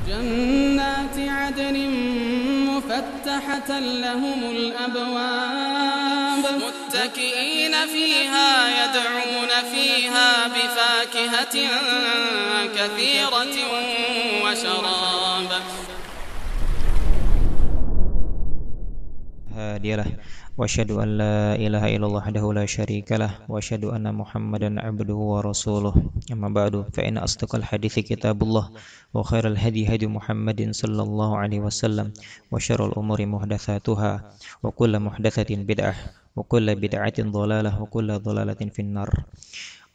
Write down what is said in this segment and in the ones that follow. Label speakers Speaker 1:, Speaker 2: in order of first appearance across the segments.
Speaker 1: جنات عدن مفتحة لهم الأبواب متكئين فيها يدعون فيها بفاكهة كثيرة وشراب.
Speaker 2: هاديله وأشهد أن لا إله إلا الله وحده لا شريك له وأشهد أن محمدا عبده ورسوله أما بعد فإن أصدق الحديث كتاب الله وخير الهدي هدي محمد صلى الله عليه وسلم وشر الأمور محدثاتها وكل محدثة بدعة وكل بدعة ضلالة وكل ضلالة في النار.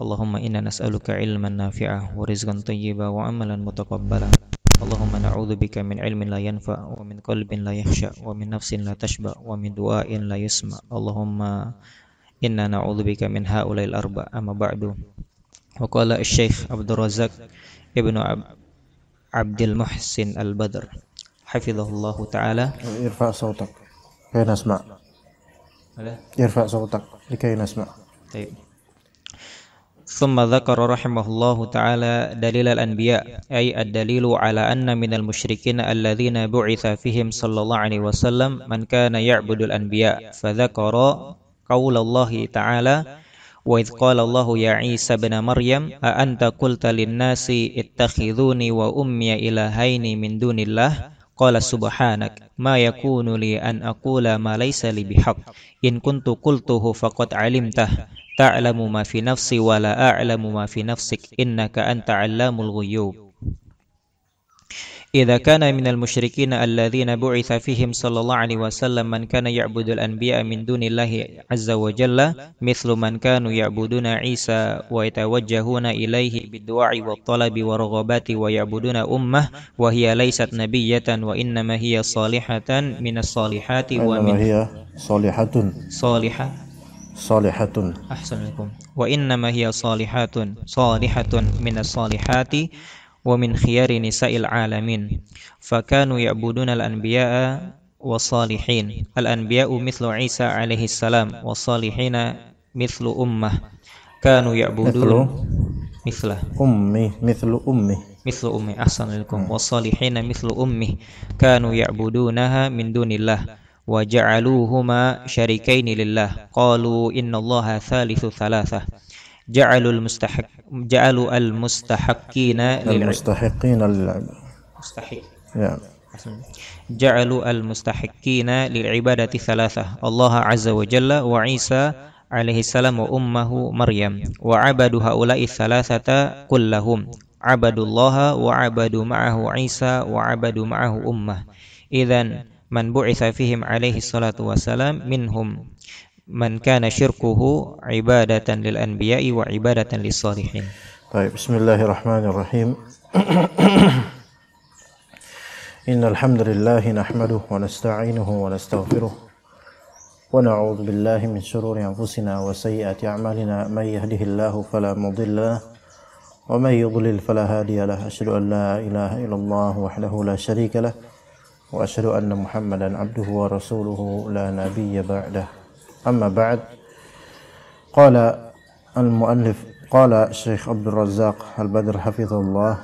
Speaker 2: اللهم إنا نسألك علما نافعا ورزقا طيبا وعملا متقبلا. اللهم نعوذ بك من علم لا ينفع ومن قلب لا يخشع ومن نفس لا تشبع ومن دعاء لا يسمع. اللهم إنا نعوذ بك من هؤلاء الأربع. أما بعد. وقال الشيخ عبد الرزاق ابن عبد المحسن البدر حفظه الله تعالى.
Speaker 3: ارفع صوتك لكي نسمع. ارفع صوتك لكي نسمع.
Speaker 2: طيب. ثم ذكر رحمه الله تعالى دليل الأنبياء أي الدليل على أن من المشركين الذين بعث فيهم صلى الله عليه وسلم من كان يعبد الأنبياء فذكر قول الله تعالى وإذ قال الله يا عيسى ابن مريم أأنت قلت للناس اتخذوني وأمي إلهين من دون الله قال سبحانك ما يكون لي أن أقول ما ليس لي بحق إن كنت قلته فقد علمته تعلم ما في نفسي ولا أعلم ما في نفسك إنك أنت علام الغيوب. إذا كان من المشركين الذين بعث فيهم صلى الله عليه وسلم من كان يعبد الأنبياء من دون الله عز وجل مثل من كانوا يعبدون عيسى ويتوجهون إليه بالدعاء والطلب والرغبات ويعبدون أمه وهي ليست نبية وإنما هي صالحة من الصالحات
Speaker 3: وإنما هي صالحة
Speaker 2: أحسن لكم وإنما هي صالحة من الصالحات ومن خيار نساء العالمين فكانوا يعبدون الأنبياء والصالحين. الأنبياء مثل عيسى عليه السلام والصالحين مثل أمه كانوا يعبدون مثل أمه أحسن لكم والصالحين مثل أمه كانوا يعبدونها من دون الله وجعلوهما شريكين لله قالوا إن الله ثالث ثلاثة جعلوا المستحقين للعبادة ثلاثة الله عز وجل وعيسى عليه السلام وأمه مريم وعبدوا هؤلاء الثلاثة كلهم عبدوا الله وعبدوا معه عيسى وعبدوا معه أمه. إذن من بعث فيهم عليه الصلاة والسلام منهم من كان شركه عبادة للأنبياء وعبادة للصالحين.
Speaker 3: طيب بسم الله الرحمن الرحيم. إن الحمد لله نحمده ونستعينه ونستغفره ونعوذ بالله من شرور أنفسنا وسيئات أعمالنا من يهده الله فلا مضل له ومن يضلل فلا هادي له أشهد أن لا إله إلا الله وحده لا شريك له وأشهد أن محمدا عبده ورسوله لا نبي بعده. أما بعد. قال المؤلف قال الشيخ عبد الرزاق البدر حفظه الله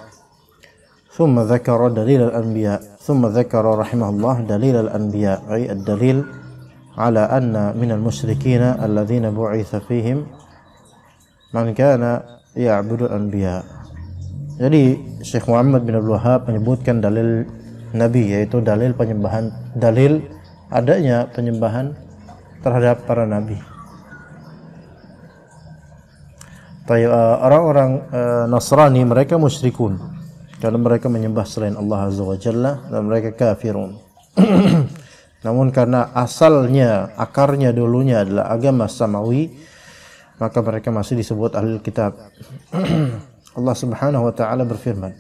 Speaker 3: ثم ذكر دليل الأنبياء ثم ذكر رحمه الله دليل الأنبياء أي الدليل على أن من المشركين الذين بعث فيهم من كان يعبد الأنبياء. Jadi Syekh Muhammad bin Abdul Wahhab menyebutkan dalil Nabi, yaitu dalil adanya penyembahan terhadap para nabi. Orang-orang Nasrani mereka musyrikun karena mereka menyembah selain Allah Azza wa Jalla dan mereka kafirun. Namun karena akarnya dulunya adalah agama samawi, maka mereka masih disebut ahlul kitab. Allah Subhanahu wa taala berfirman,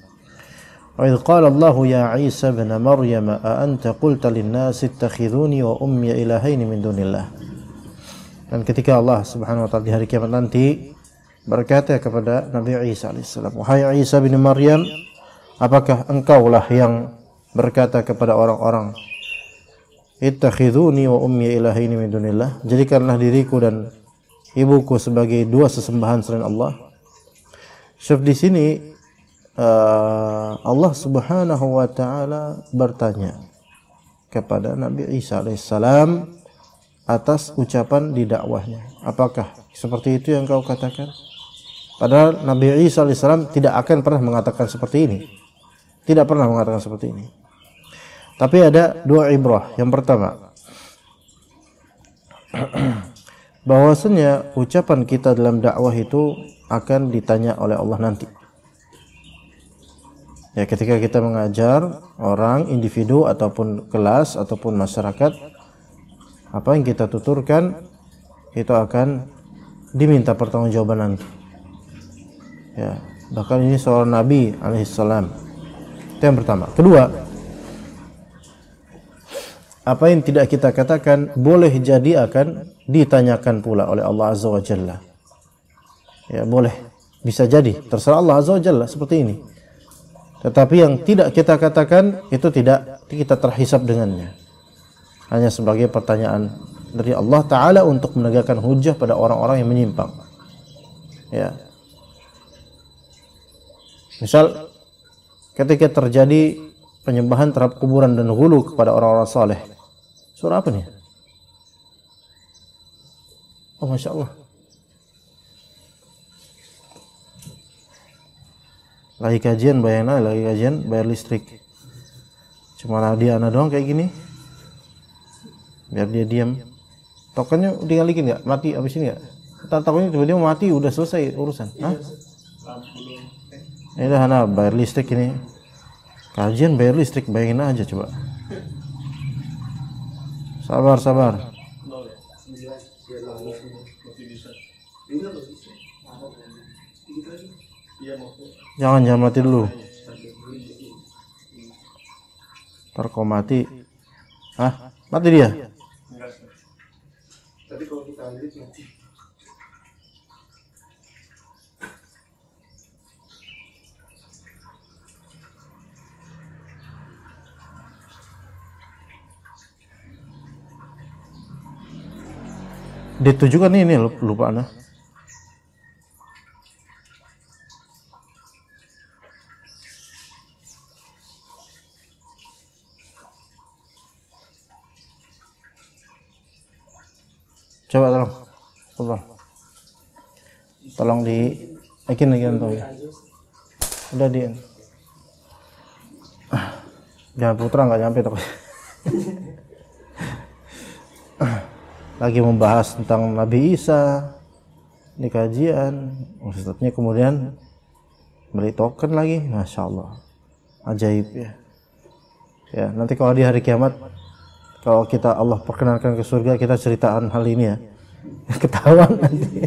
Speaker 3: "Wa idz qala Allahu ya Isa ibn Maryam a anta qulta lin-nasi ittakhidhuni wa ummi ilahaini min dunillah." Dan ketika Allah Subhanahu wa taala di hari kiamat nanti berkata kepada Nabi Isa alaihissalam, "Wahai Isa bin Maryam, apakah engkaulah yang berkata kepada orang-orang, ittakhidhuni wa ummi ilahaini min dunillah, jadikanlah diriku dan ibuku sebagai dua sesembahan selain Allah." Syekh di sini Allah Subhanahu wa taala bertanya kepada Nabi Isa alaihissalam atas ucapan di dakwahnya. Apakah seperti itu yang kau katakan? Padahal Nabi Isa alaihissalam tidak akan pernah mengatakan seperti ini. Tidak pernah mengatakan seperti ini. Tapi ada dua ibrah. Yang pertama, bahwasanya ucapan kita dalam dakwah itu akan ditanya oleh Allah nanti. Ya, ketika kita mengajar orang, individu ataupun kelas ataupun masyarakat, apa yang kita tuturkan itu akan diminta pertanggungjawaban nanti. Ya, bahkan ini seorang Nabi alaihissalam. Itu yang pertama. Kedua, apa yang tidak kita katakan boleh jadi akan ditanyakan pula oleh Allah Azza wa Jalla. Ya, boleh, bisa jadi, terserah Allah Azza wa Jalla seperti ini. Tetapi yang tidak kita katakan itu tidak kita terhisab dengannya. Hanya sebagai pertanyaan dari Allah Ta'ala untuk menegakkan hujah pada orang-orang yang menyimpang. Ya. Misal ketika terjadi penyembahan terhadap kuburan dan ghulu kepada orang-orang saleh. Surah apa nih? Oh, Masya Allah. Lagi kajian bayar listrik. Cuma dia anak doang kayak gini. Biar dia diam. Tokennya digalikin nggak? Mati abis ini nggak? Takutnya tiba-tiba mati udah selesai urusan. Hah? Ini dah anak bayar listrik ini. Kajian bayar listrik, bayangin aja coba. Sabar. Jangan mati dulu. Ntar kau mati. Hah? Mati dia? Tadi kalau kita ambil mati. Ditujukan ini lupa nah. Coba tolong di bikin lagi tuh ya. Udah di jangan putra nggak nyampe tuh. Lagi membahas tentang Nabi Isa di kajian, ustadznya kemudian beli token lagi, Masya Allah, ajaib ya. Ya, nanti kalau di hari kiamat, kalau kita Allah perkenankan ke surga, kita ceritakan hal ini ya. Ketahuan nanti.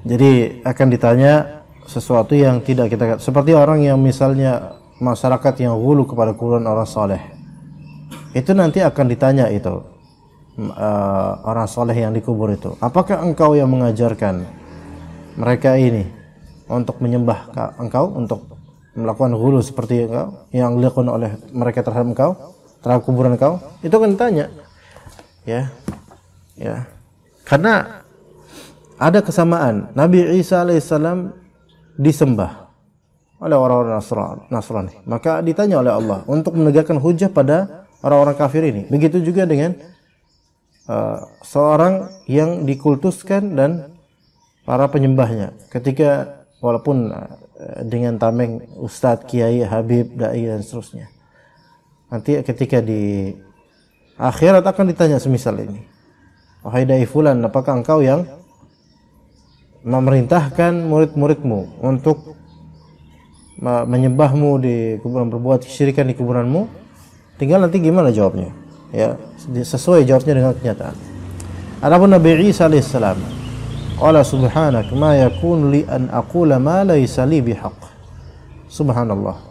Speaker 3: Jadi akan ditanya sesuatu yang tidak kita, seperti orang yang misalnya masyarakat yang ghulu kepada kuburan orang saleh. Itu nanti akan ditanya itu orang saleh yang dikubur itu. Apakah engkau yang mengajarkan mereka ini untuk menyembah engkau, untuk melakukan ghulu seperti engkau yang dilakukan oleh mereka terhadap engkau, terhadap kuburan engkau? Itu akan ditanya. Ya. Karena ada kesamaan. Nabi Isa alaihissalam disembah oleh orang-orang Nasrani. Maka ditanya oleh Allah untuk menegakkan hujah pada orang-orang kafir ini. Begitu juga dengan seorang yang dikultuskan dan para penyembahnya. Ketika walaupun dengan tameng ustadz, kiai, habib, dai dan seterusnya. Nanti ketika di akhirat akan ditanya semisal ini. Wahai dai fulan, apakah engkau yang memerintahkan murid-muridmu untuk menyembahmu di kuburan, berbuat kesyirikan di kuburanmu? Tinggal nanti gimana jawabnya, ya sesuai jawabnya dengan kenyataan. Adapun Nabi Isa alaihissalam, qala subhanak ma yakun li an aqula ma laysa li bihaq. Subhanallah,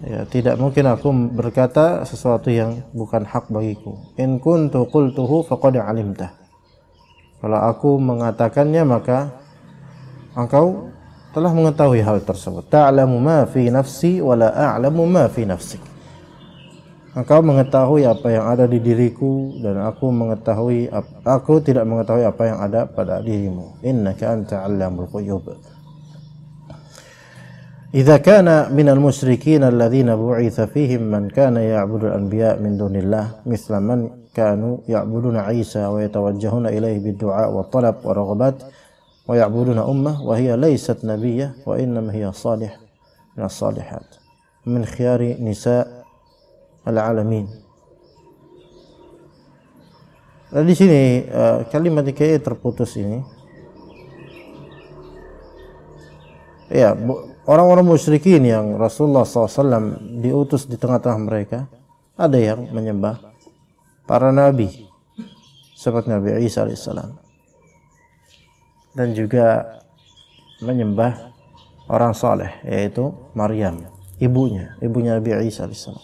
Speaker 3: ya tidak mungkin aku berkata sesuatu yang bukan hak bagiku. In kuntu qultuhu faqad alimtah. Kalau aku mengatakannya maka engkau telah mengetahui hal tersebut. Ta'lamu ma fi nafsi wa la a'lamu ma fi nafsik. engkau mengetahui apa yang ada di diriku dan aku tidak mengetahui apa yang ada pada dirimu. Innaka anta 'allamul ghuyub. Idza kana minal musyrikin alladhina bu'itha fihim man kana ya'budu al-anbiya min dunillah mithla man kanu ya'buduna Isa wa yatawajjahuna ilayhi bid-du'a wa talab wa raghabat wa ya'buduna ummah wa hiya laysat nabiyyah wa innama hiya salih min as-salihat min khiyari nisa' al-alamin. Nah, di sini kalimat kayaknya terputus ini. Ya, orang-orang musyrikin yang Rasulullah SAW diutus di tengah-tengah mereka, ada yang menyembah para nabi seperti Nabi Isa alaihissalam, dan juga menyembah orang saleh yaitu Maryam, ibunya Nabi Isa alaihissalam.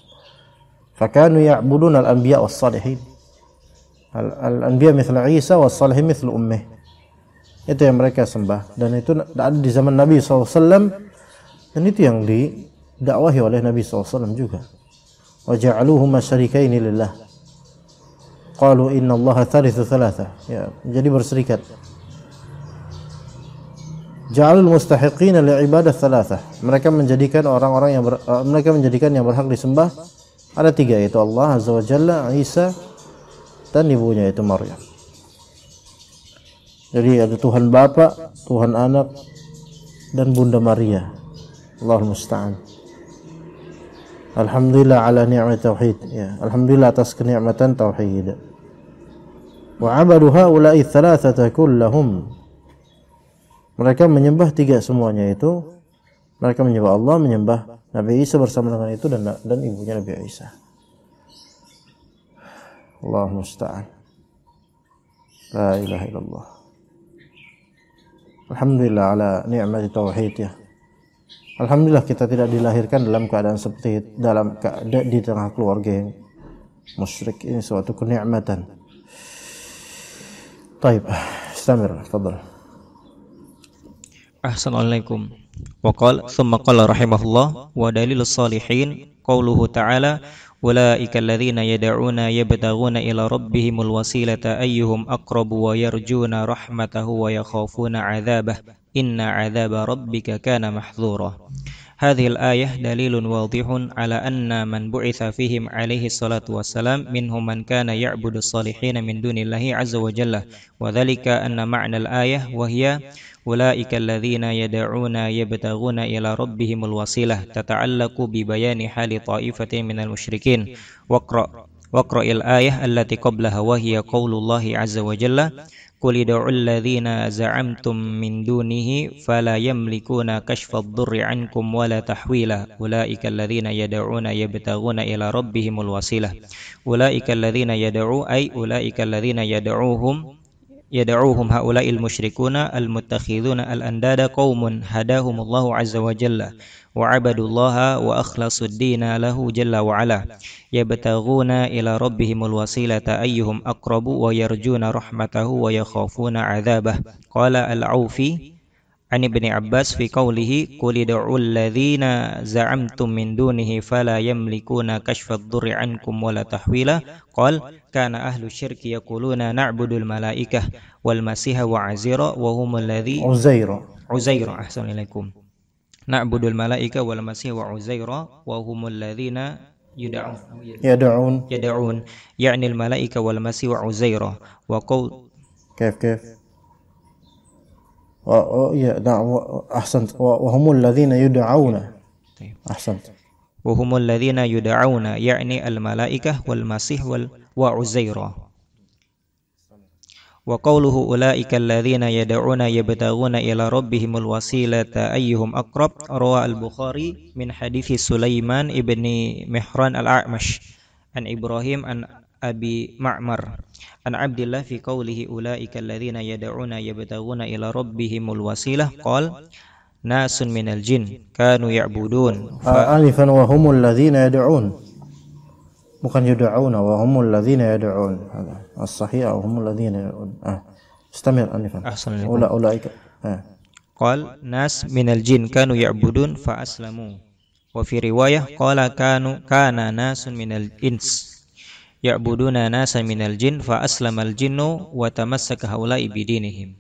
Speaker 3: Fakanu ya'budun al-anbiya was-salihin. Al-anbiya mithla Isa was-salihin mithla ummih. Itu yang mereka sembah, dan itu ada di zaman Nabi SAW, dan itu yang didakwahi oleh Nabi SAW juga. Wa ja'aluhuma syarikaini lillah. Qalu inna Allaha thalithu thalatha. Ya, jadi berserikat. Ja'alul mustahiqina li'ibadah thalatha. Mereka menjadikan yang berhak disembah ada tiga, yaitu Allah Azza wa Jalla, Isa, dan ibunya yaitu Maryam. Jadi ada Tuhan Bapa, Tuhan Anak, dan Bunda Maria. Allahul musta'an. Alhamdulillah ala ni'mat tauhid. Ya, alhamdulillah atas kenikmatan tauhid. Wa 'abadu haula'i thalathata kullahum. Mereka menyembah tiga semuanya itu. Mereka menyembah Allah, menyembah Nabi Isa bersama dengan itu, dan ibunya Nabi Isa. Allahul musta'an. La ilaha illallah. Alhamdulillah ala ni'mati tauhid ya. Alhamdulillah kita tidak dilahirkan dalam keadaan seperti di tengah keluarga yang musyrik. Ini suatu kenikmatan. Baik, istamir, fadhal.
Speaker 2: Assalamualaikum. Wa qala thumma qala rahimahullah wa dalilus salihin qauluhu ta'ala ulaika alladhina yad'una yabtaghuna ila rabbihimul wasilata ayyuhum aqrabu wa yarjuna rahmatahu wa yakhafuna 'adzabah inna 'adzaba rabbika kana mahdhura. Hadhihi al-ayah dalilun wadihun ala anna man bu'itha fihim alaihi salatu wassalam minhum man kana ya'budu as-salihina min dunillahi 'azza wa jalla wa dhalika anna ma'na al-ayah wa hiya ulaika alladhina yad'una yabtaghuna ila rabbihimul wasilah tata'allaqu bi bayani hali ta'ifatin minal musyrikin waqra'il ayah allati qablaha wa hiya qaulullahi 'azza wa jalla qul id'ul ladzina za'amtum min dunihi fala yamlikuna kashfad durri 'ankum wala tahwila ulaika alladhina yad'una yabtaghuna ila rabbihimul wasilah ulaika alladhina yad'u ay ulaika alladhina yad'uhum haula'il musyrikuna al-muttakhiduna al-andada qaumun hadahumullahu 'azza wa jalla wa 'abadullaha wa akhlasud dina lahu jalla wa 'ala yabtaghuna ila rabbihimul wasilata ayyuhum aqrabu wa yarjuna rahmatahu wa yakhafuna 'adzabah. Qala al-Aufi an Ibni Abbas fi qawlihi qul id'ul ladzina za'amtum min dunihi fala yamlikuna kashfad durri 'ankum wala tahwila. Qala kana ahlu syirki yaquluna na'budul malaikah wal masiha wa azira wa humul ladzi Uzaira ahsanalaikum na'budul malaika wal masiha wa uzaira wa humul ladzina yad'un ya'ni al malaika wal masih wa uzaira wa qaul
Speaker 3: كيف أحسنت وهم الذين يدعون أحسنت
Speaker 2: وهم الذين يدعون يعني الملائكة والمسيح وعزيرا وقوله أولئك الذين يدعون يبتغون إلى ربهم الوسيلة أيهم أقرب روى البخاري من حديث سليمان ابن مهران الأعمش عن إبراهيم عن أبي معمر عن عبد الله في قوله أولئك الذين يدعون يبتغون إلى ربهم الوسيلة قال ناس من الجن كانوا يعبدون
Speaker 3: آنفا وهم الذين يدعون bukan يدعون وهم الذين يدعون هذا الصحيح وهم الذين يدعون استمر آنفا أولئك
Speaker 2: قال ناس من الجن كانوا يعبدون فأسلموا Wa fi riwayah qala kana nasun minal ins ya'buduna nasan minal jin fa aslamal jinnu wa tamassaka haula'i bidinihim.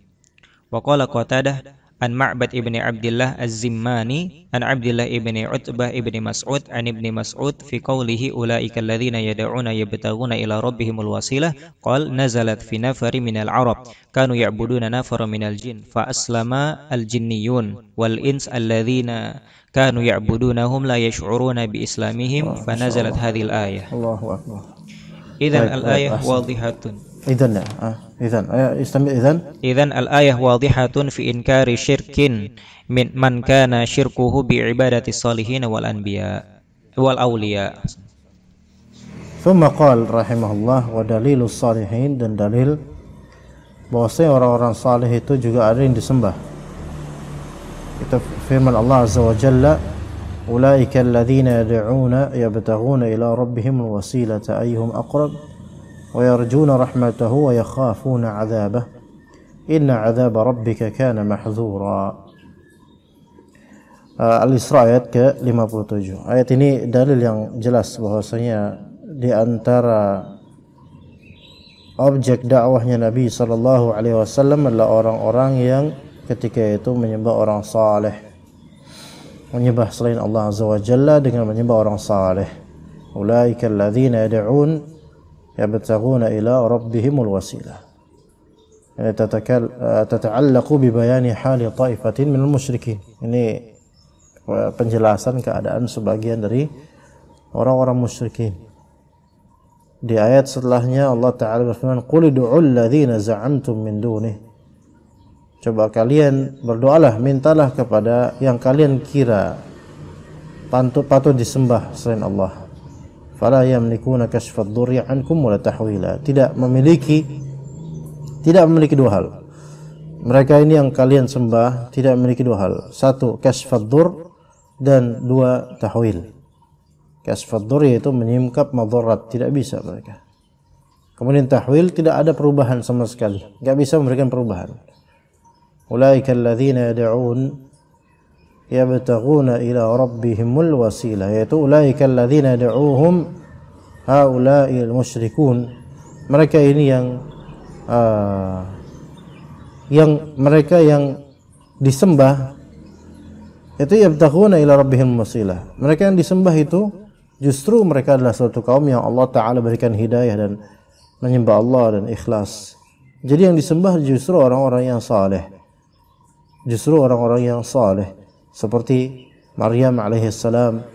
Speaker 2: Wa qala Qatadah an Ma'bad ibni Abdullah Az-Zimmani an Abdullah ibni Utbah ibni Mas'ud an ibni Mas'ud fi qawlihi ulaika alladhina yad'una yabtaghuna ila rabbihimul wasilah qala nazalat fi nafari minal arab kanu ya'buduna nafara minal jin fa aslama al-jinniyun wal ins alladhina kanu ya'budunahum la yash'uruna bi islamihim fa nazalat hadhil ayah.
Speaker 3: Allahu akbar.
Speaker 2: Idzan al-ayah wadihatun.
Speaker 3: إذن استمع.
Speaker 2: إذن الآية واضحة في إنكار شرك من كان شركه بعبادة الصالحين والأنبياء والأولياء.
Speaker 3: ثم قال رحمه الله ودليل الصالحين, dan dalil bahwasanya orang-orang saleh itu juga ada yang disembah. Itu firman Allah Azza wa Jalla, ulaika alladhina yad'una yabtaghuna ila rabbihimul wasilata ayyuhum aqrab ويرجون رحمته ويخافون عذابه إن عذاب ربك كان محذورا. Al-Isra ayat ke-57. Ayat ini dalil yang jelas bahwasanya di antara objek dakwahnya Nabi sallallahu alaihi wasallam adalah orang-orang yang ketika itu menyembah orang saleh, menyembah selain Allah Azza wa Jalla dengan menyembah orang saleh. Ulaika alladzina yad'un yabtaghuna ila rabbihimul wasilah. Tata'allaqu bi bayani hali ta'ifatin minal musyrikin. Ini penjelasan keadaan sebagian dari orang-orang musyrikin. Di ayat setelahnya Allah Ta'ala berfirman, qul ud'ul ladzina za'amtum min dunih. Coba kalian berdoalah, mintalah kepada yang kalian kira patut disembah selain Allah. Fala yamlikuna kashfad dhurri ankum wala tahwila. Tidak memiliki dua hal. Mereka ini yang kalian sembah tidak memiliki dua hal. Satu, kashfad dhur, dan dua, tahwil. Kashfad dhur yaitu menyingkap madarat, tidak bisa mereka. Kemudian tahwil, tidak ada perubahan sama sekali, enggak bisa memberikan perubahan. Ulaika alladzina yad'un yabtaghuna ila rabbihimul wasilah, yaitu ulaika alladzina yad'uhum haula'il musyrikun. Mereka ini mereka yang disembah itu yabtaghuna ila rabbihimul wasilah. Mereka yang disembah itu justru mereka adalah suatu kaum yang Allah Ta'ala berikan hidayah dan menyembah Allah dan ikhlas. Jadi yang disembah justru orang-orang yang saleh, justru orang-orang yang saleh, seperti Maryam alaihissalam,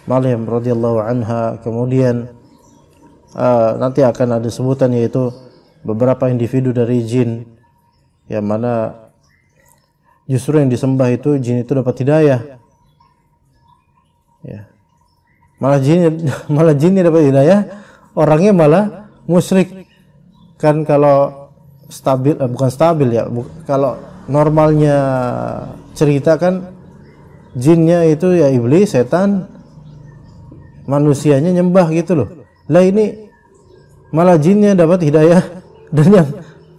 Speaker 3: Maryam radhiyallahu anha. Kemudian nanti akan ada sebutan, yaitu beberapa individu dari jin yang mana justru yang disembah itu jin itu dapat hidayah. Ya. Malah jinnya dapat hidayah, orangnya malah musyrik. Kan kalau stabil, bukan stabil ya, kalau normalnya cerita kan jinnya itu ya iblis, setan, manusianya nyembah gitu loh. Lah ini malah jinnya dapat hidayah, dan yang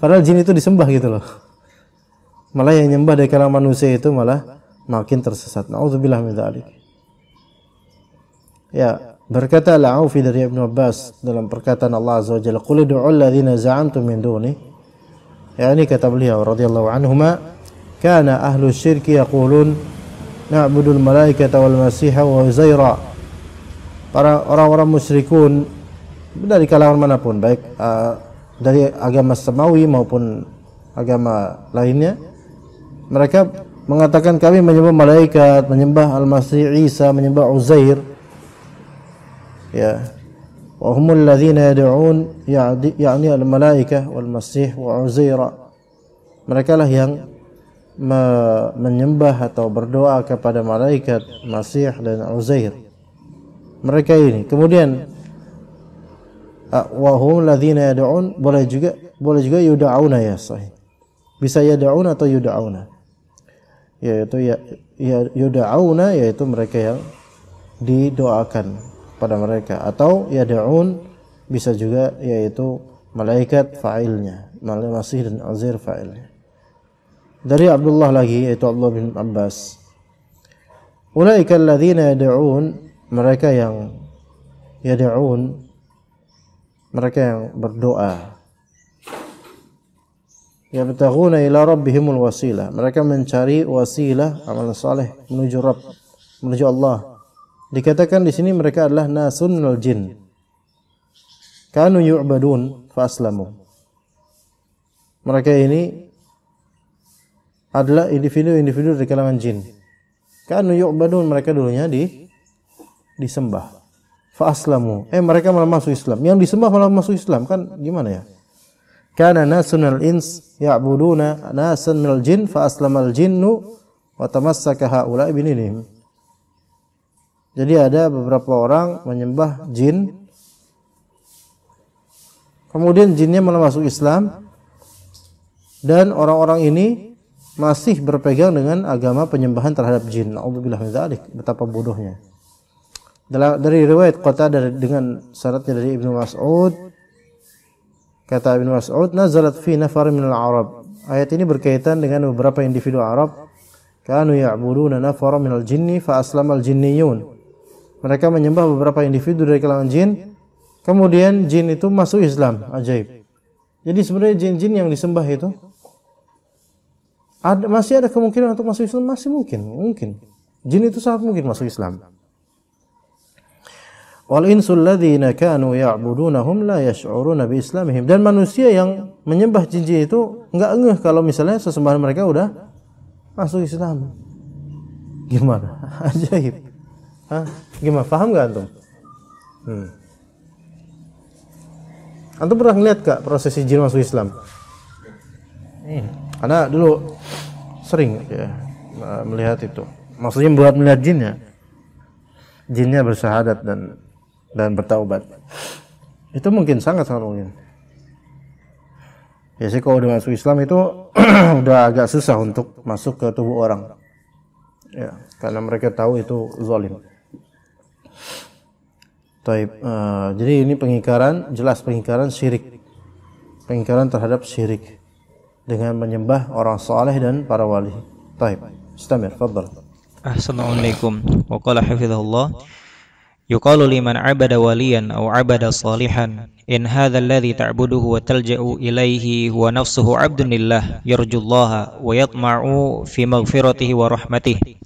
Speaker 3: padahal jin itu disembah gitu loh. Malah yang nyembah dari kalangan manusia itu malah makin tersesat. Nauzubillah min dzalik. Ya, berkata Al-Aufi dari Ibnu Abbas dalam perkataan Allah Azza wa Jalla, qul ud'ul ladzina za'amtum min duni. Ya, ini kata beliau radhiyallahu anhuma, kana ahlu syirki yaqulun na'budul malaikata wal masiha wa Uzaira. Para orang-orang musyrikun dari kalangan manapun, baik dari agama samawi maupun agama lainnya, mereka mengatakan kami menyembah malaikat, menyembah Al-Masih Isa, menyembah Uzair. Ya, wa humul ladzina yad'un ya'ni al-malaikah wal masih wa Uzaira. Mereka lah yang menyembah atau berdoa kepada malaikat, Masih dan Uzair. Mereka ini. Kemudian wa hum ladzina yad'un, boleh juga yud'auna, ya sahih. Bisa yad'un atau yud'auna. Yaitu yud'auna, yaitu mereka yang didoakan pada mereka, atau yad'un bisa juga yaitu malaikat fa'ilnya, Masih dan Uzair fa'ilnya. Dari Abdullah lagi, yaitu Abdullah bin Abbas, Ulaika alladzina yad'un, mereka yang yad'un, mereka yang berdoa. Yabtaghuna ila rabbihimul wasilah, mereka mencari wasilah amal saleh menuju Rabb, menuju Allah. Dikatakan di sini mereka adalah nasun minal jin. Kanu yu'badun fa aslamu. Mereka ini adalah individu-individu dari kalangan jin. Kanu yu'badun, mereka dulunya disembah. Fa aslamu. Mereka malah masuk Islam. Yang disembah malah masuk Islam, kan gimana ya? Kana nasun minal ins ya'buduna nasan minal jin fa aslamal jinnu wa tamassaka haula'i bininihim. Jadi ada beberapa orang menyembah jin, kemudian jinnya malah masuk Islam, dan orang-orang ini masih berpegang dengan agama penyembahan terhadap jin. Na'udzubillah min dzalik, betapa bodohnya. Dari riwayat Qatadah dengan syaratnya dari Ibnu Mas'ud, kata Ibnu Mas'ud, nazalat fi nafar minal Arab. Ayat ini berkaitan dengan beberapa individu Arab. Kanu ya'buduna nafara minal jinni fa aslamal jinniyun. Mereka menyembah beberapa individu dari kalangan jin, kemudian jin itu masuk Islam. Ajaib. Jadi sebenarnya jin-jin yang disembah itu masih ada kemungkinan untuk masuk Islam, masih mungkin. Jin itu sangat mungkin masuk Islam. Wal insul ladzina kanu ya'budunahum la yash'uruna bi islamihim. Dan manusia yang menyembah jin-jin itu enggak ngeh kalau misalnya sesembahan mereka udah masuk Islam. Gimana? Ajaib. Gimana? Paham gak antum? Antum pernah ngeliat gak prosesi jin masuk Islam? Karena dulu sering ya melihat itu. Maksudnya buat melihat jinnya. Jinnya bersyahadat dan bertaubat. Itu mungkin sangat mungkin. Ya sih, kalau udah masuk Islam itu udah agak susah untuk masuk ke tubuh orang. Ya, karena mereka tahu itu zalim. Jadi ini pengingkaran, jelas pengingkaran syirik. Pengingkaran terhadap syirik dengan menyembah orang saleh dan para wali. Taib. Istamir, fadhal.
Speaker 2: Assalamualaikum. Wa qala hafizahullah. Yuqalu liman 'abada waliyan aw 'abada salihan in hadha alladhi ta'buduhu wa talja'u ilayhi huwa nafsuhu 'abdun lillah yarjullaha wa yatma'u fi maghfiratihi wa rahmatihi.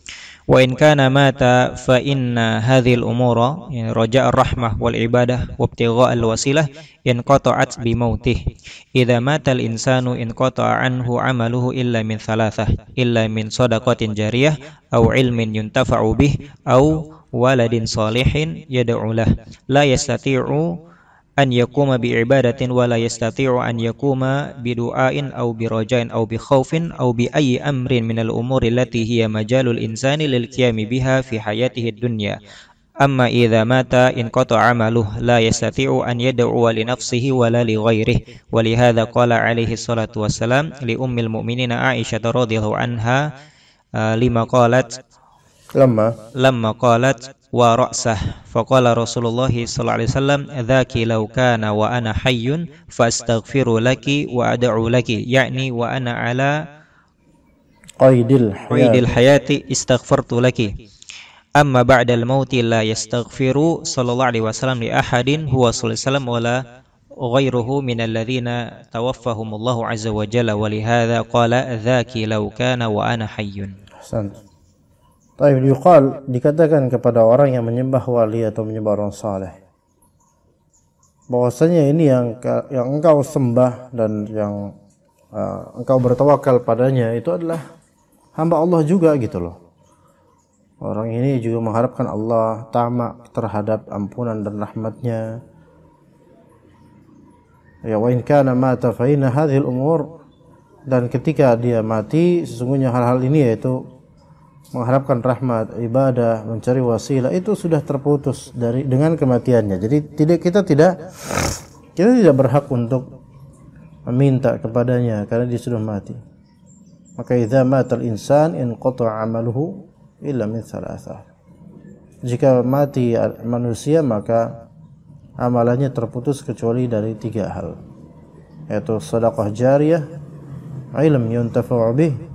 Speaker 2: Wa in kana mata fa inna hadhil umura raja' ar-rahmah wal ibadah wa ibtigha' al-wasilah inqata'at bi mautih. Idza mata al-insanu inqata'a anhu 'amaluhu illa min thalathah, illa min shadaqatin jariyah aw ilmin yuntafa'u bih aw waladin salihin yad'u lah. La yastati'u an yakuma bi ibadatin wa la yastati'u an yakuma bi du'ain aw bi raja'in aw bi khaufin aw bi ayyi amrin min al-umuri allati hiya majalul insani lil qiyami biha fi hayatihi ad-dunya. Amma idza mata in qata'a 'amaluhu la yastati'u an yad'u li nafsihi wa la li ghairihi. Wa li hadza qala alaihi salatu wassalam li ummil mu'minina Aisyah radhiyallahu anha lamma qalat wa ra'sah faqala Rasulullah sallallahu alaihi wasallam dzaki law kana wa ana hayyun fastaghfiru laki wa ad'u laki, yakni wa ana ala qaidil hayati istaghfartu laki. Amma ba'dal mauti la yastaghfiru sallallahu alaihi wasallam li ahadin huwa sallallahu alaihi wasallam wala ghairuhu min alladhina tawaffahumullahu azza wa jalla, wa li hadza qala dzaki law kana wa ana hayyun.
Speaker 3: Taib, yuqal, dikatakan kepada orang yang menyembah wali atau menyembah orang saleh, bahwasanya ini yang engkau sembah dan yang engkau bertawakal padanya itu adalah hamba Allah juga gitu loh. Orang ini juga mengharapkan Allah, tamak terhadap ampunan dan rahmatnya. Ya, wa in kana mata fa inna hadhil umur, dan ketika dia mati sesungguhnya hal-hal ini, yaitu mengharapkan rahmat, ibadah, mencari wasilah, itu sudah terputus dengan kematiannya. Jadi kita tidak berhak untuk meminta kepadanya karena dia sudah mati. Maka idza matal insan inqata'a 'amaluhu illa min thalathah. Jika mati manusia maka amalannya terputus kecuali dari 3 hal, yaitu sedekah jariyah, ilm yuntafa'u bih,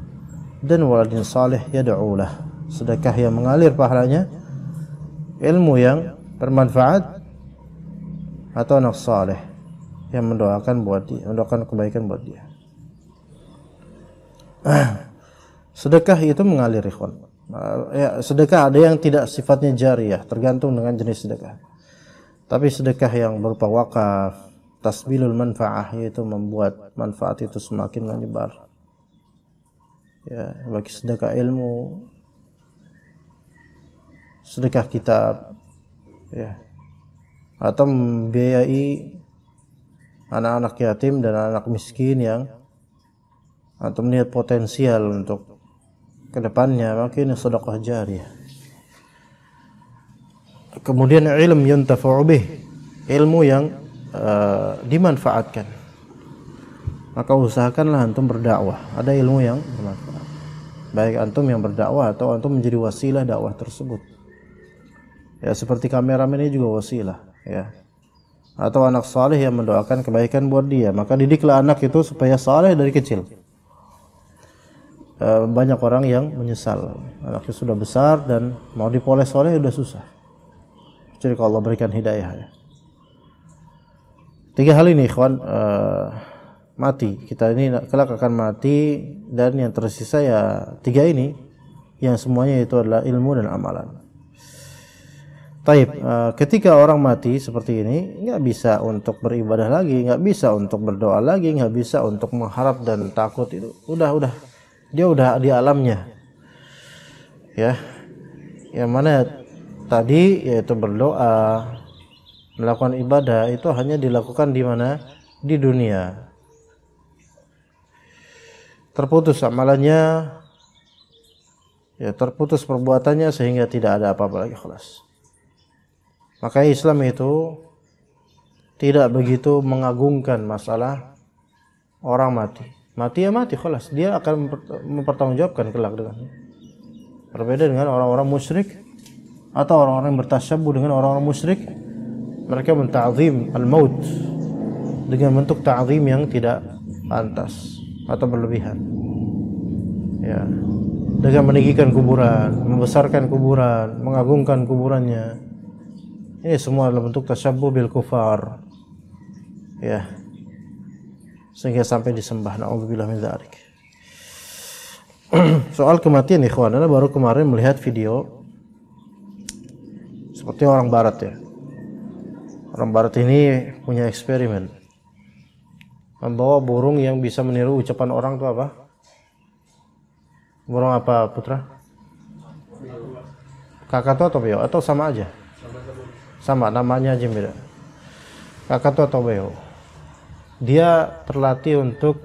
Speaker 3: dan waladin salih yad'u lah. sedekah yang mengalir pahalanya, ilmu yang bermanfaat, atau anak saleh yang mendoakan buat dia, mendoakan kebaikan buat dia. Sedekah itu mengalir, ikhwan. Ya, sedekah ada yang tidak sifatnya jariyah, tergantung dengan jenis sedekah. Tapi sedekah yang berupa wakaf, tasbilul manfaah, yaitu membuat manfaat itu semakin menyebar. Ya, bagi sedekah ilmu, sedekah kitab, ya, atau membiayai anak-anak yatim dan anak miskin yang atau melihat potensial untuk kedepannya, maka ini sedekah jariyah. Kemudian ilmu yuntafa'u bih, ilmu yang dimanfaatkan. Maka usahakanlah antum berdakwah, ada ilmu yang bermanfaat. Baik antum yang berdakwah atau antum menjadi wasilah dakwah tersebut. Ya, seperti kameramen ini juga wasilah, ya. Atau anak saleh yang mendoakan kebaikan buat dia, maka didiklah anak itu supaya saleh dari kecil. Banyak orang yang menyesal, anaknya sudah besar dan mau dipoles soleh sudah susah. Jadi kalau Allah berikan hidayah, ya. 3 hal ini, ikhwan, mati. Kita ini kelak akan mati, dan yang tersisa ya 3 ini, yang semuanya itu adalah ilmu dan amalan. Taib, ketika orang mati seperti ini, nggak bisa untuk beribadah lagi, nggak bisa untuk berdoa lagi, nggak bisa untuk mengharap dan takut. Itu udah dia udah di alamnya, ya. Yang mana tadi yaitu berdoa, melakukan ibadah, itu hanya dilakukan di mana? Di dunia. Terputus amalannya, ya, terputus perbuatannya, sehingga tidak ada apa-apa lagi, khalas. Maka Islam itu tidak begitu mengagungkan masalah orang mati. Mati ya mati, khalas. Dia akan mempertanggungjawabkan kelak dengannya. Berbeda dengan orang-orang musyrik atau orang-orang yang bertasyabuh dengan orang-orang musyrik. Mereka menta'zim al-maut dengan bentuk ta'zim yang tidak pantas atau berlebihan. Ya. Dengan meninggikan kuburan, membesarkan kuburan, mengagungkan kuburannya. Ini semua adalah bentuk tasyabuh bil kufar. Ya. Sehingga sampai disembah, na'udzubillah min dzalik. Soal kematian, ikhwan, Anda baru kemarin melihat video seperti orang barat, ya. Orang barat ini punya eksperimen, membawa burung yang bisa meniru ucapan orang itu apa? Burung apa, Putra? Kakatu atau beo? Atau sama aja? Sama, namanya aja beda. Kakatu atau beo? Dia terlatih untuk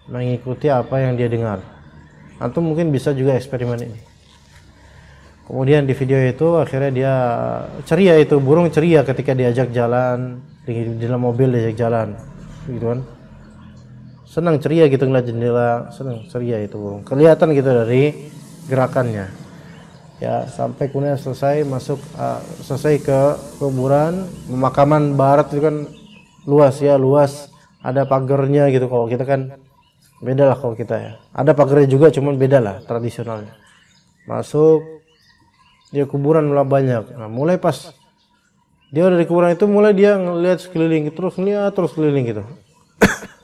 Speaker 3: mengikuti apa yang dia dengar. Antum mungkin bisa juga eksperimen ini. Kemudian di video itu akhirnya dia ceria, itu burung ceria ketika diajak jalan di dalam mobil, diajak jalan, gitu kan? Senang ceria gitu ngeliat jendela, senang ceria itu burung. Kelihatan gitu dari gerakannya. Ya, sampai kemudian selesai ke kuburan, pemakaman barat itu kan luas, ya, luas. Ada pagarnya gitu. Kalau kita kan beda lah, kalau kita, ya. Ada pagarnya juga, cuman beda lah tradisionalnya. Masuk, dia kuburan mulai banyak. Nah, mulai pas dia udah di kuburan itu, mulai dia ngeliat sekeliling, terus keliling gitu.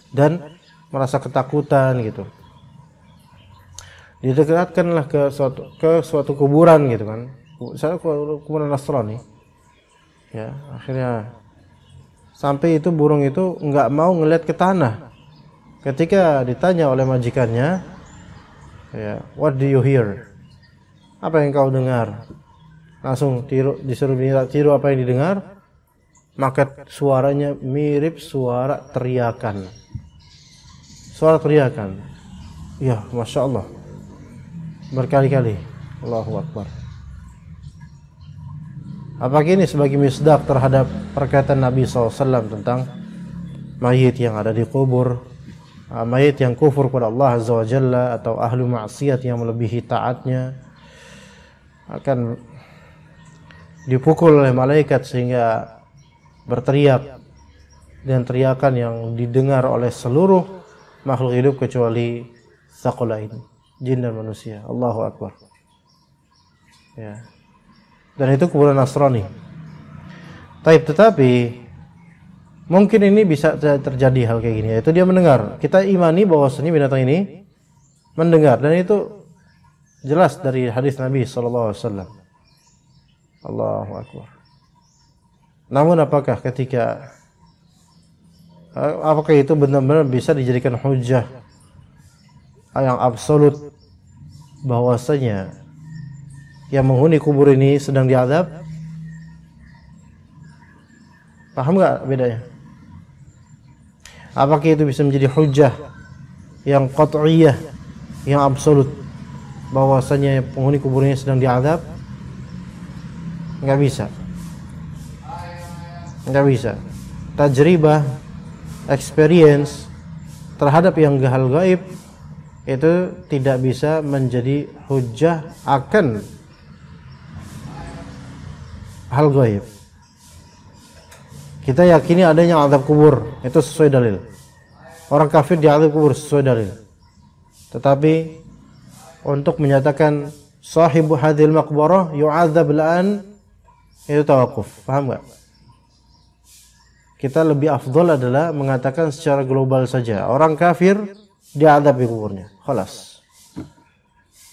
Speaker 3: Dan merasa ketakutan gitu. Didekatkanlah ke suatu kuburan gitu kan. Misalnya kuburan Nasrani. Ya, akhirnya sampai itu burung itu nggak mau ngeliat ke tanah. Ketika ditanya oleh majikannya, ya, what do you hear? Apa yang kau dengar? Langsung disuruh tiru apa yang didengar. Maka suaranya mirip suara teriakan. Suara teriakan. Ya, Masya Allah. Berkali-kali. Allahu Akbar. Apakah ini sebagai misdak terhadap perkataan Nabi SAW tentang mayit yang ada di kubur, mayit yang kufur kepada Allah Azza wa Jalla atau ahlu maksiat yang melebihi taatnya akan dipukul oleh malaikat sehingga berteriak dengan teriakan yang didengar oleh seluruh makhluk hidup kecuali tsaqalain, jin dan manusia. Allahu Akbar. Ya. Dan itu kuburan Nasrani. Tetapi mungkin ini bisa terjadi hal kayak gini, yaitu dia mendengar. Kita imani bahwasanya binatang ini mendengar, dan itu jelas dari hadis Nabi sallallahu alaihi wasallam. Allahu akbar. Namun apakah itu benar-benar bisa dijadikan hujjah yang absolut bahwasanya yang menghuni kubur ini sedang diazab? Paham nggak bedanya? Apakah itu bisa menjadi hujjah yang qat'iyah, yang absolut bahwasanya penghuni kubur ini sedang diazab? Nggak bisa. Nggak bisa. Tajribah, experience terhadap yang hal gaib itu tidak bisa menjadi hujjah akan hal gaib. Kita yakini adanya azab kubur, itu sesuai dalil. Orang kafir diazab kubur sesuai dalil. Tetapi untuk menyatakan sahibu hadhil maqbarah yu'adzab al'an, itu tawakuf. Paham enggak? Kita lebih afdal adalah mengatakan secara global saja. Orang kafir diazab di kuburnya. Khalas.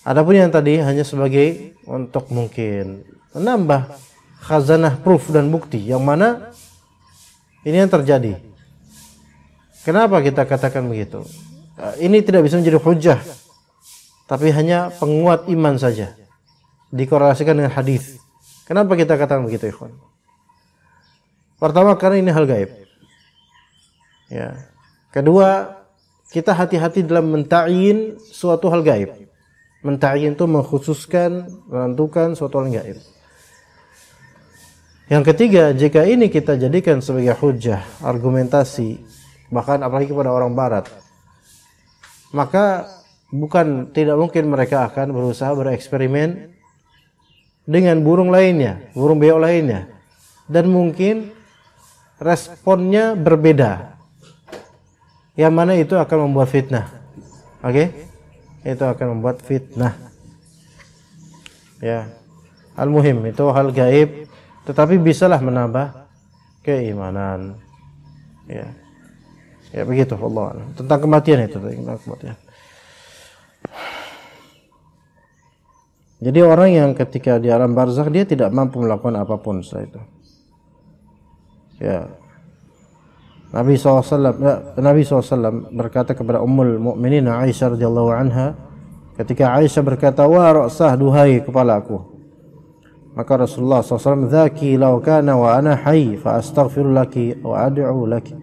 Speaker 3: Adapun yang tadi hanya sebagai untuk mungkin menambah khazanah proof dan bukti yang mana ini yang terjadi. Kenapa kita katakan begitu? Ini tidak bisa menjadi hujjah, tapi hanya penguat iman saja, dikorelasikan dengan hadis. Kenapa kita katakan begitu, ikhwan? Pertama, karena ini hal gaib. Ya. Kedua, kita hati-hati dalam menta'yin suatu hal gaib. Menta'yin itu mengkhususkan, menentukan suatu hal gaib. Yang ketiga, jika ini kita jadikan sebagai hujjah, argumentasi, bahkan apalagi kepada orang barat, maka tidak mungkin mereka akan berusaha bereksperimen dengan burung lainnya, burung beo lainnya, dan mungkin responnya berbeda, yang mana itu akan membuat fitnah. Oke? Itu akan membuat fitnah. Ya, al-muhim itu hal gaib, tetapi bisalah menambah keimanan. Ya, ya begitu. Allah tentang kematian itu, tentang kematian. Jadi orang yang ketika di alam barzakh dia tidak mampu melakukan apapun setelah itu. Ya. Nabi SAW berkata kepada Ummul Mukminin Aisyah radhiyallahu anha, ketika Aisyah berkata, "Wa ra'sah, duhai kepalaku." Maka Rasulullah SAW, "Dzaki law kana wa ana hayy fa astaghfiru laki wa ad'u laki."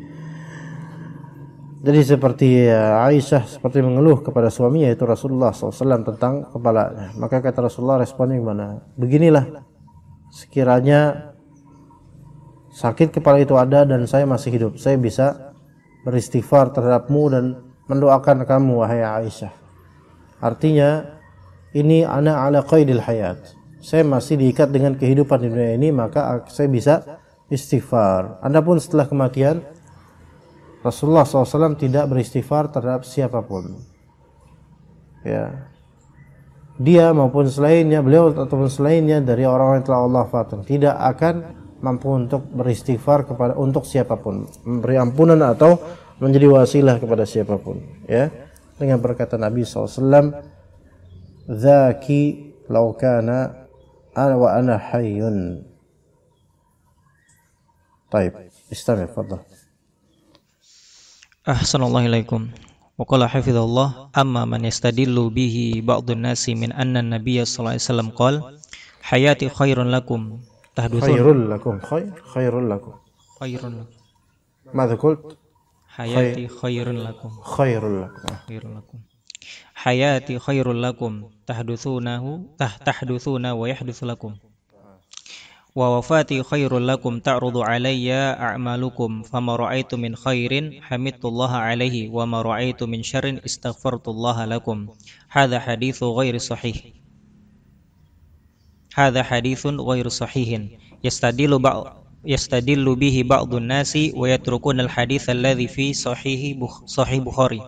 Speaker 3: Jadi seperti Aisyah seperti mengeluh kepada suaminya yaitu Rasulullah SAW tentang kepalanya. Maka kata Rasulullah responnya gimana? Beginilah, sekiranya sakit kepala itu ada dan saya masih hidup, saya bisa beristighfar terhadapmu dan mendoakan kamu wahai Aisyah. Artinya ini ana ala qaidil hayat. Saya masih diikat dengan kehidupan di dunia ini, maka saya bisa istighfar. Adapun setelah kematian, Rasulullah SAW tidak beristighfar terhadap siapapun. Ya, dia maupun selainnya, beliau ataupun selainnya dari orang-orang yang telah Allah wafatkan, tidak akan mampu untuk beristighfar untuk siapapun, memberi ampunan atau menjadi wasilah kepada siapapun. Ya, dengan perkataan Nabi SAW, "Dzaki law kana ana wa ana hayyun." Baik, istamir, fadhal.
Speaker 2: Ahsanallahu ilaikum. Wa qala hafizallah, amma man yastadillu bihi ba'dun nasi min anna an-nabiy sallallahu alaihi wasallam qala hayati khairun lakum tahdutsun
Speaker 3: khairul lakum khairul lakum madza qult
Speaker 2: hayati khairun lakum
Speaker 3: khairul lakum
Speaker 2: hayati khairul lakum tahdutsuna wa yahdutsu lakum wa wafati khairul lakum ta'rudu alayya a'malukum fama ra'aitu min khairin hamidtullaha alaihi wa ma ra'aitu min syarrin istaghfartullaha lakum. Hadza haditsu ghairi sahih. Hadza haditsun ghairu sahihin yastadillu bihi ba'dun nasi wa yatrukuna al-hadits alladhi fi sahih Bukhari.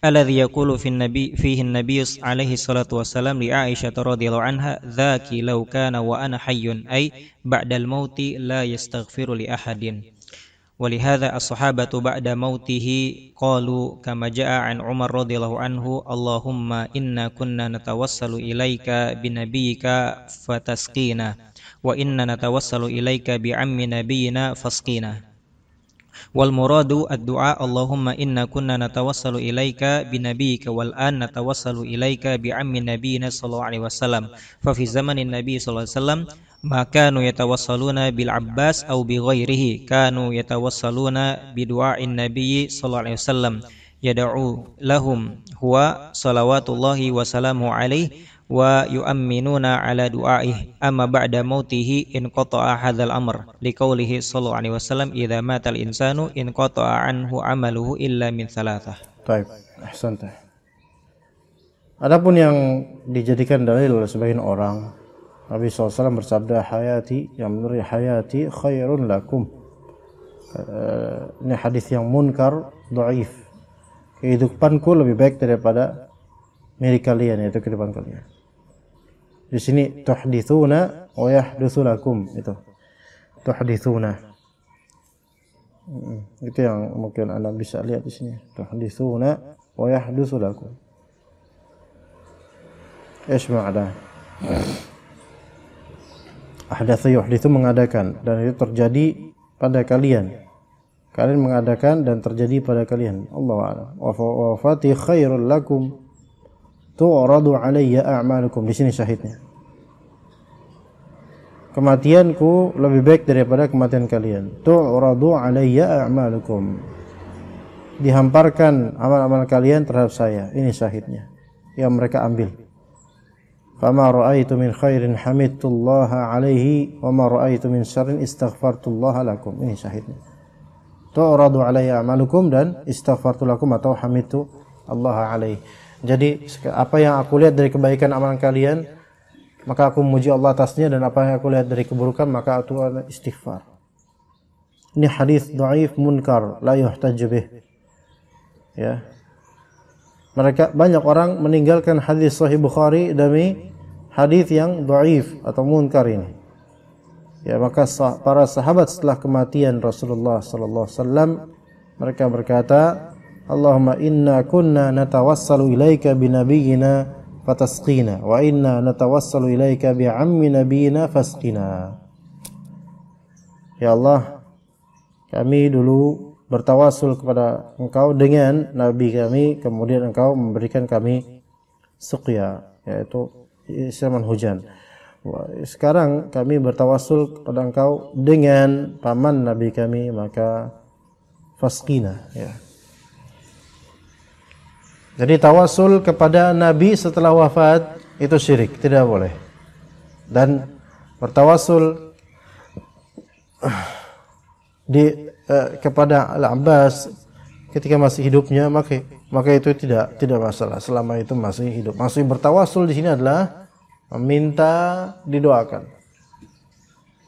Speaker 2: alladhi yaqulu fihi an-nabiy alaihi salatu wassalam li Aisyah radhiyallahu anha dzaki law kana wa ana hayyun ay ba'dal mauti la yastaghfiru li ahadin. ولهذا الصحابة بعد موته قالوا كما جاء عن عمر رضي الله عنه اللهم إنا كنا نتوسل إليك بنبيك فتسقينا وإنا نتوسل إليك بعم نبينا فاسقينا والمراد الدعاء اللهم إنا كنا نتوسل إليك بنبيك والآن نتوسل إليك بعم نبينا صلى الله عليه وسلم ففي زمن النبي صلى الله عليه وسلم ما كانوا يتوسلون بالعباس أو بغيره كانوا يتوسلون بدعاء النبي صلى الله عليه وسلم يدعو لهم هو صلوات الله وسلامه عليه ويؤمنون على دعائه أما بعد موته انقطع هذا الأمر لقوله صلى الله عليه وسلم إذا مات الإنسان انقطع عنه عمله إلا من ثلاثة.
Speaker 3: Baik, ahsanta. Adapun yang dijadikan dalil oleh sebagian orang, Nabi SAW bersabda hayati yang menurut hayati khairun lakum. Ini hadis yang munkar, dhaif. Kehidupanku lebih baik daripada milik kalian, yaitu kehidupan kalian. Di sini tuhditsuna wa yahdutsu lakum, itu. Tuhditsuna. Itu yang mungkin Anda bisa lihat di sini. Tuhditsuna wa yahdutsu lakum. Esh ma'na? Ahdatsa yuhditsu mengadakan, dan itu terjadi pada kalian. Kalian mengadakan dan terjadi pada kalian. Allahu a'lam. Wa fati khairul lakum tu'radu alayya a'malukum. Di sini syahidnya. Kematianku lebih baik daripada kematian kalian. Tu'radu alayya a'malukum. Dihamparkan amal-amal kalian terhadap saya. Ini syahidnya yang mereka ambil. Fama ra'aitu min khairin hamidtullaha alaihi wa ma ra'aitu min syarrin istaghfartullaha lakum. Ini syahidnya. Tu'radu alayya a'malukum dan istaghfartu lakum atau hamidtu Allah alaihi. Jadi apa yang aku lihat dari kebaikan amalan kalian, maka aku memuji Allah atasnya, dan apa yang aku lihat dari keburukan, maka aku istighfar. Ini hadis dhaif munkar la yuhtaju bih. Ya. Mereka banyak orang meninggalkan hadis Sahih Bukhari demi hadis yang dhaif atau munkar ini. Ya, maka para sahabat setelah kematian Rasulullah sallallahu alaihi wasallam mereka berkata, Allahumma inna kunna natawassalu ilaika binabiyyina fatasqina wa inna natawassalu ilaika bi'ammi nabiyyina fasqina. Ya Allah, kami dulu bertawasul kepada Engkau dengan nabi kami, kemudian Engkau memberikan kami suqya, yaitu siraman hujan. Sekarang kami bertawasul kepada Engkau dengan paman nabi kami, maka fasqina, ya. Jadi tawasul kepada nabi setelah wafat itu syirik, tidak boleh. Dan bertawasul kepada Al-Abbas ketika masih hidupnya, maka itu tidak masalah selama itu masih hidup. Maksud bertawasul di sini adalah meminta didoakan.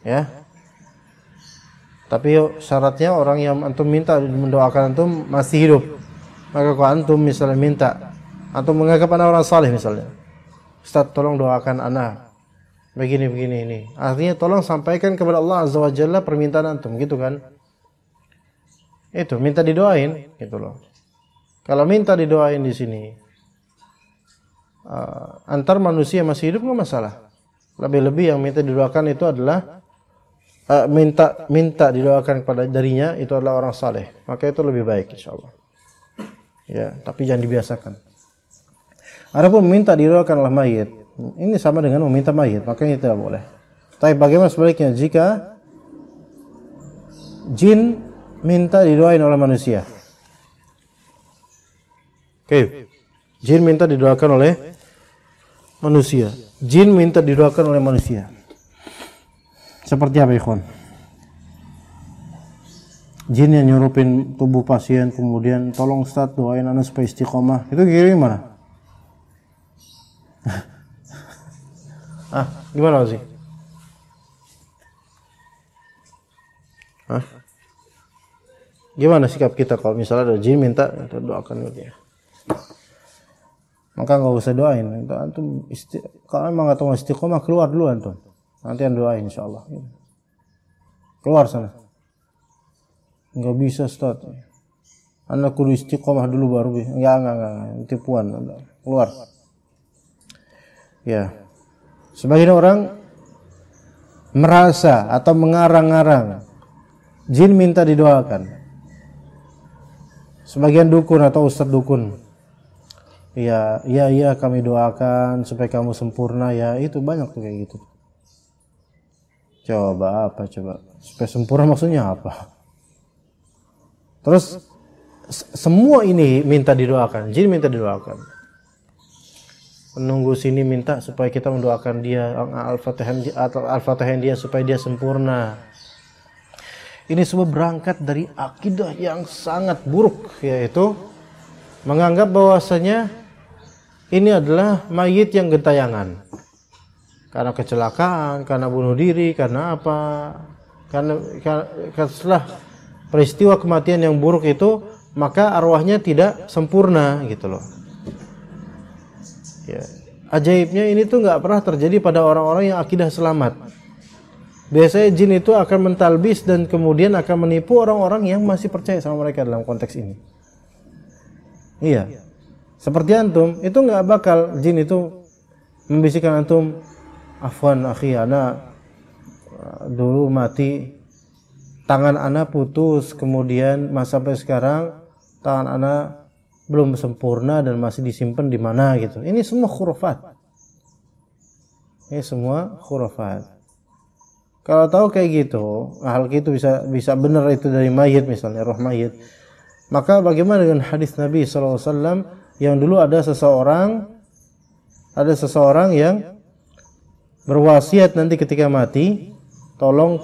Speaker 3: Ya. Tapi syaratnya orang yang antum minta mendoakan antum masih hidup. Maka kalau antum misalnya minta, antum menganggap anak orang saleh misalnya, Ustaz tolong doakan anak begini ini. Artinya tolong sampaikan kepada Allah Azza wa Jalla permintaan antum, gitu kan? Itu minta didoain, gitu loh. Kalau minta didoain di sini antar manusia masih hidup nggak masalah. Lebih-lebih yang minta didoakan itu adalah minta didoakan kepada darinya itu adalah orang saleh, maka itu lebih baik insyaallah. Ya, tapi jangan dibiasakan. Adapun meminta didoakan oleh mayit, ini sama dengan meminta mayit, makanya tidak boleh. Tapi bagaimana sebaliknya jika jin minta didoain oleh manusia? Oke. Jin minta didoakan oleh manusia. Jin minta didoakan oleh manusia. Seperti apa, ikhwan? Jin yang nyurupin tubuh pasien, kemudian tolong Ustaz doain anak supaya istiqomah. Itu gimana? Gimana sih? Gimana sikap kita kalau misalnya ada jin minta doakan gitu ya? Maka nggak usah doain. Antum kalau emang nggak tahu istiqomah, keluar dulu antum. Nanti yang doain insyaallah. Keluar sana. Nggak bisa Ustaz. Anak kudu istiqomah dulu baru bisa. Enggak. Tipuan. Keluar. Ya. Sebagian orang merasa atau mengarang-arang jin minta didoakan. Sebagian dukun atau ustadz dukun. Iya kami doakan supaya kamu sempurna ya. Itu banyak tuh kayak gitu. Coba supaya sempurna maksudnya apa? Terus semua ini minta didoakan, jin minta didoakan. Menunggu sini minta supaya kita mendoakan dia, Al-Fatihah dia supaya dia sempurna. Ini semua berangkat dari akidah yang sangat buruk, yaitu menganggap bahwasanya ini adalah mayit yang gentayangan. Karena kecelakaan, karena bunuh diri, karena apa? Karena setelah peristiwa kematian yang buruk itu, maka arwahnya tidak sempurna gitu loh. Ya. Ajaibnya ini tuh nggak pernah terjadi pada orang-orang yang akidah selamat. Biasanya jin itu akan mentalbis dan kemudian akan menipu orang-orang yang masih percaya sama mereka dalam konteks ini. Iya. Seperti antum, itu nggak bakal jin itu membisikkan antum, afwan akhi, ana dulu mati, tangan ana putus, kemudian sampai sekarang tangan ana belum sempurna dan masih disimpan di mana gitu. Ini semua khurafat. Kalau tahu kayak gitu, hal gitu bisa benar itu dari mayit misalnya, roh mayit. Maka bagaimana dengan hadis Nabi SAW yang dulu ada seseorang yang berwasiat nanti ketika mati, tolong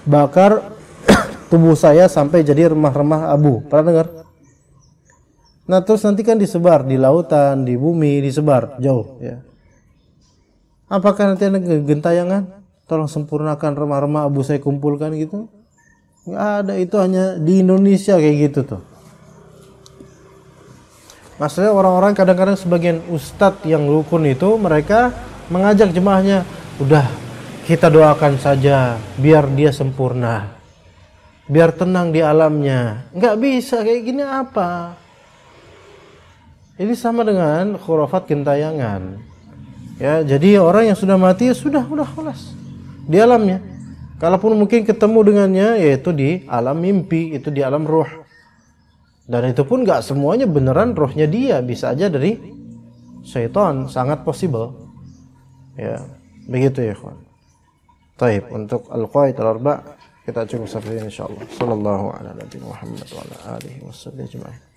Speaker 3: bakar tubuh saya sampai jadi remah-remah abu. Pernah dengar? Nah, terus nanti kan disebar di lautan, di bumi, disebar jauh ya. Apakah nanti ada gentayangan? Tolong sempurnakan remah-remah abu saya kumpulkan gitu? Nggak ada, itu hanya di Indonesia kayak gitu tuh. Maksudnya orang-orang kadang-kadang sebagian ustadz yang rukun itu mereka mengajak jemaahnya, udah kita doakan saja biar dia sempurna, biar tenang di alamnya. Nggak bisa kayak gini apa? Ini sama dengan khurafat gentayangan. Ya, jadi orang yang sudah mati ya sudah khalas di alamnya. Kalaupun mungkin ketemu dengannya yaitu di alam mimpi, itu di alam ruh. Dan itu pun gak semuanya beneran rohnya dia, bisa aja dari syaitan, sangat possible. Ya, begitu ya kawan. Taib, untuk al-qaid al-arba' kita cukup sampai ini insyaallah. Sallallahu ala nabi Muhammad wa ala alihi wasallam.